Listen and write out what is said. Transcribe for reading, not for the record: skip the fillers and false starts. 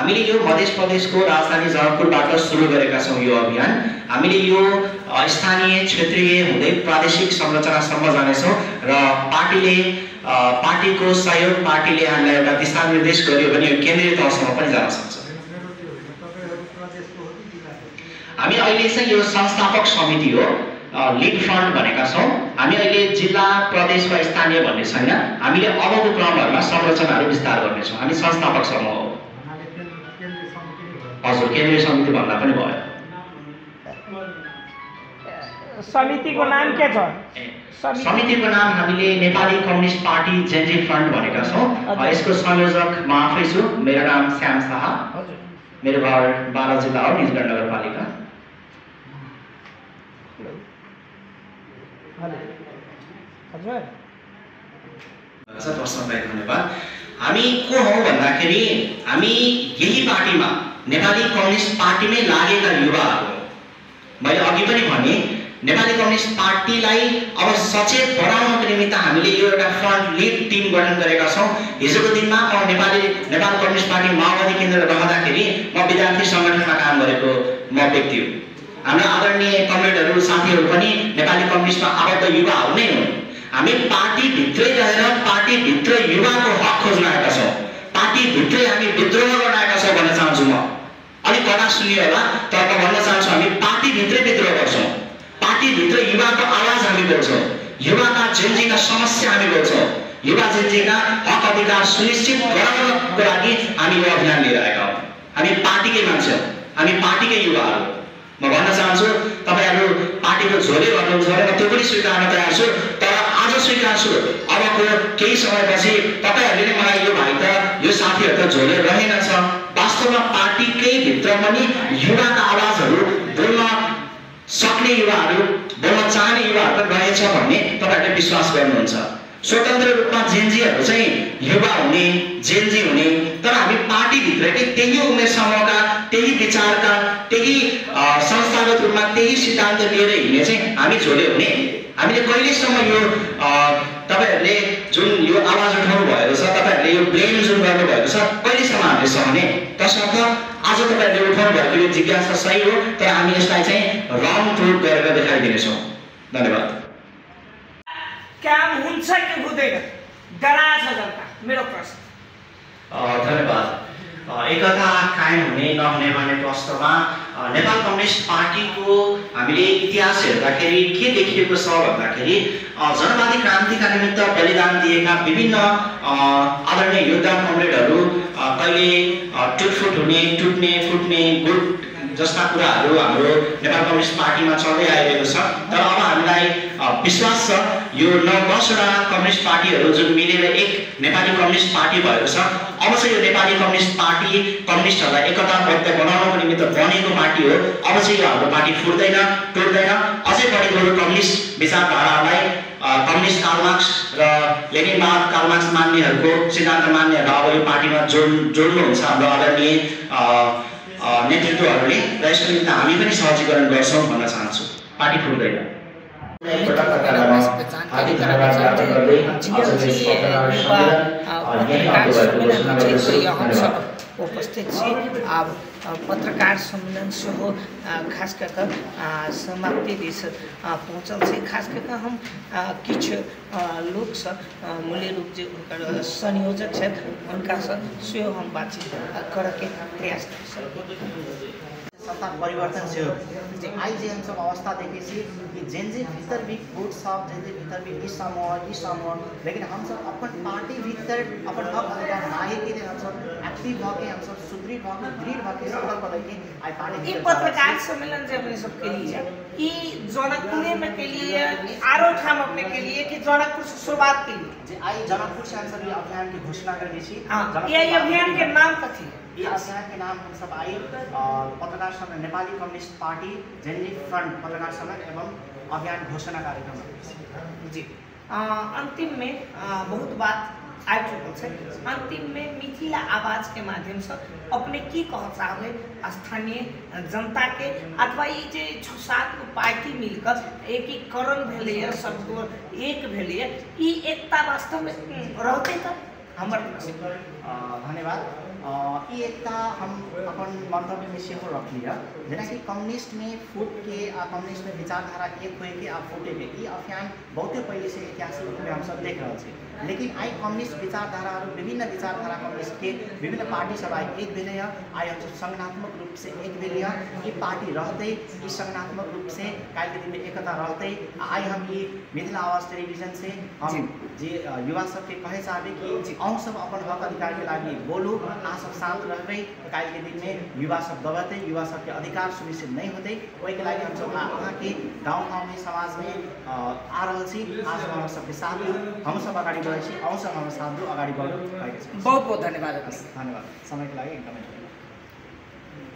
हामीले यो मध्य प्रदेशको राजधानी जनकपुरबाट सुरु गरेका छौं यो अभियान। हामीले यो स्थानीय क्षेत्रीय हुँदै प्रादेशिक संरचनासम्म जानेछौं र पार्टीको सहयोग, पार्टीले हामीलाई एउटा दिशानिर्देश गर्यो भने यो केन्द्रीय तहसम्म पनि जान सक्छ। हामी अहिले चाहिँ यो संस्थापक समिति हो, लिड फ्रन्ट भनेका छौं। हामी अहिले जिल्ला, प्रदेश वा स्थानीय भन्ने छैन। हामीले अबको क्रमहरुमा संरचनाहरू विस्तार गर्नेछौं। हामी संस्थापक समूह हो। हजुर, केन्द्रीय समिति भन्दा पनि भयो। समितिको नाम के छ? समितिको नाम हामीले Nepali communist party Gen Z front भनेका छौं। यसको संयोजक म आफै छु। मेरो नाम श्याम शाह। मेरो घर बारा जिल्ला हो, निजगढ नगरपालिका। धन्यवाद। हामी को हौ भन्दाखेरि हामी यही पार्टीमा, नेपाली कम्युनिस्ट पार्टीमै लागेका युवाहरू हौं। मैले अघि पनि भने नेपाली कम्युनिस्ट पार्टीलाई अब सचेत बनाउनको निमित्त हामीले यो एउटा फ्रन्ट लिड टिम गठन गरेका छौं। हिजोको दिनमा म नेपाल कम्युनिस्ट पार्टी माओवादी केन्द्र रहँदाखेरि म विद्यार्थी संगठनमा काम गरेको व्यक्ति हो। हाम्रा आदरणीय कमरेडहरू, साथीहरू पनि नेपाली कम्युनिस्टमा आबद्ध युवाहरू नै हुन्। हामी पार्टी भित्रै रहेर पार्टी भित्र युवाको हक खोज्न आएका छौं। पार्टी भित्रै हामी विद्रोह गर्न आएका छौं भन्न चाहन्छु। म अलिक कडा सुनियो होला, तर म भन्न चाहन्छु हामी पार्टी भित्रै विद्रोह गर्छौं। पार्टी भित्र युवाको आवाज हामी बोल्छौं। युवाका जेनजीका समस्या हामी बोल्छौं। युवा जेनजीका हक अधिकार सुनिश्चित गराउनको लागि हामी यो अभियान लिएर आएका हौं। हामी पार्टीकै मान्छे हौं। हामी पार्टीकै युवाहरू। म भन्न चाहन्छु तपाईहरु पार्टीको झोले गर्नुहुन्छ भने म त्यो पनि स्वीकार्न तयार छु, तर आज स्वीकार्छु अबको केही समयपछि तपाईहरुले नै मलाई यो भाइ त, यो साथीहरु त झोले रहेनछ। वास्तवमा पार्टीकै भित्र पनि युवाका आवाजहरू बोल्न सक्ने युवाहरू, बोल्न चाहने युवाहरू रहेछ भन्ने तपाईहरुले विश्वास गर्नुहुन्छ। स्वतन्त्र रूपमा जेनजीहरु चाहिँ युवा हुने, जेनजी हुने, तर हामी पार्टी भित्रकै त्यही उमेर समूहका, त्यही विचारका, त्यही संस्थागत रूपमा त्यही सिद्धान्त लिएर हिँड्ने चाहिँ हामी झोले हुने। हामीले कहिलेसम्म यो तपाईहरुले जुन यो आवाज उठाउनु भएको छ, तपाईहरुले यो ब्लेम जुन गर्नु भएको छ, कहिलेसम्म हामीले सहने? तसर्थ आज तपाईहरुले उठाउनु भएको यो जिज्ञासा सही हो, तर हामी यसलाई चाहिँ रङ प्रुफ गरेर देखाइदिनेछौँ। धन्यवाद। काम हुन्छ कि हुँदैन? डराछ जनता, मेरो प्रश्न। धन्यवाद। एकता कायम हुने नहुने भन्ने प्रश्नमा नेपाल कम्युनिस्ट पार्टीको हामीले इतिहास हेर्दाखेरि के देखिएको छ भन्दाखेरि जनवादी क्रान्तिका निमित्त बलिदान दिएका विभिन्न आदरणीय योद्धा कमरेडहरू कहिले टुटफुट हुने, टुट्ने, फुट्ने, गुट जस्ता कुराहरू हाम्रो नेपाल कम्युनिस्ट पार्टीमा चल्दै आइरहेको छ। तर अब हामीलाई विश्वास छ यो 9-10वटा कम्युनिस्ट पार्टीहरू जुन मिलेर एक नेपाली कम्युनिस्ट पार्टी भएको छ। अब चाहिँ यो नेपाली कम्युनिस्ट पार्टी कम्युनिस्टहरूलाई एकताबद्ध बनाउनको निमित्त बनेको पार्टी हो। अब चाहिँ यो हाम्रो पार्टी फुट्दैन, टुट्दैन। अझै बढी बरु कम्युनिस्ट विचारधारालाई कम्युनिस्ट कार्ल मार्क्स र लेनिनवाद, कार्ल मार्क्स मान्नेहरूको सिद्धान्त मान्नेहरू अब यो पार्टीमा जोड्नुहुन्छ हाम्रो आदरणीय नेतृत्वहरूले, र यसको निमित्त हामी पनि सहजीकरण गर्छौँ भन्न चाहन्छु। पार्टी फुट्दैन। हार्दिक धन्यवाद ज्ञापन गर्दै उपस्थित छी। अब पत्रकार सम्मेलन सेहो खास कर समाप्ति दिस पहुँचल छै। खास कर हम किछ लोग मूल्य रूप से संयोजक छथि, उनका सेहो हम बातचीत करके प्रयास कर। सत्ता परिवर्तन से आज हम सब अवस्था देखेছি कि जेनजी भीतर भी गुट सब, जेनजी भीतर भी ई समूह, लेकिन हम सब अपन पार्टी भीतर अपन हक अधिकार नाहे के हम सब एक्टिव होके, हम सब सुदृढ़ होके, दृढ़ होके संकल्प लेके आई पार्टी। ई पत्रकार सम्मेलन जो अपने सब के लिए ई जनकपुर में के लिए, आरो ठाम अपने के लिए कि जनकपुर से शुरुआत के लिए जे आई जनकपुर से हम सब ये अभियान की घोषणा कर दी थी। ये अभियान के नाम कथी? ये अभियान के नाम हम सब आई पत्रकार सम्मेलन Nepali communist party Gen Z front पत्रकार सम्मेलन एवं अभियान घोषणा कार्यक्रम जी। अंतिम में बहुत बात आ चुकल है। अंतिम में मिथिला आवाज के माध्यम से अपने की कह चाहे स्थानीय जनता के, अथवा ये जे 6-7 गो पार्टी मिलकर एकीकरण भेले, सबको एक भेले, ई एकता वास्तव में रहते तो हमर धन्यवाद। ये एकता हम अपन मंतव्य में से रख लिया जेना कि कम्युनिस्ट में फूट के कम्युनिस्ट में विचारधारा एक हुए कि आप फूटे के ये अभियान बहुते पहले से ऐतिहासिक रूप में हम सब देख रहे हैं। लेकिन आई कम्युनिस्ट विचारधारा विभिन्न विचारधारा कम्युनिस्ट के विभिन्न पार्टी सब आई एक भेले आई हम संगठनात्मक रूप से एक भेले ये पार्टी रहते ये संगठनात्मक रूप से कल के दिन में एकता रहते आई हम ये मिथिला आवाज टेलीविजन से हम जे युवा सबके कहे चाहबे कि अहूँ सब अपन हक अधिकार के लागि बोलू आ सब शांत रहबे कल के दिन में युवा सब दबते युवा सबके अधिकार सुनिश्चित नहीं होते वही के लागि हम सब अहाँ के गाँव में समाज में आ रहा छी आज हम सबके साथ हम सब अगाडि बढ़े छी अहूँ सब हम साथ दो अगाडि बढ़ू। बहुत बहुत धन्यवाद। धन्यवाद समय के लागि एकदमै।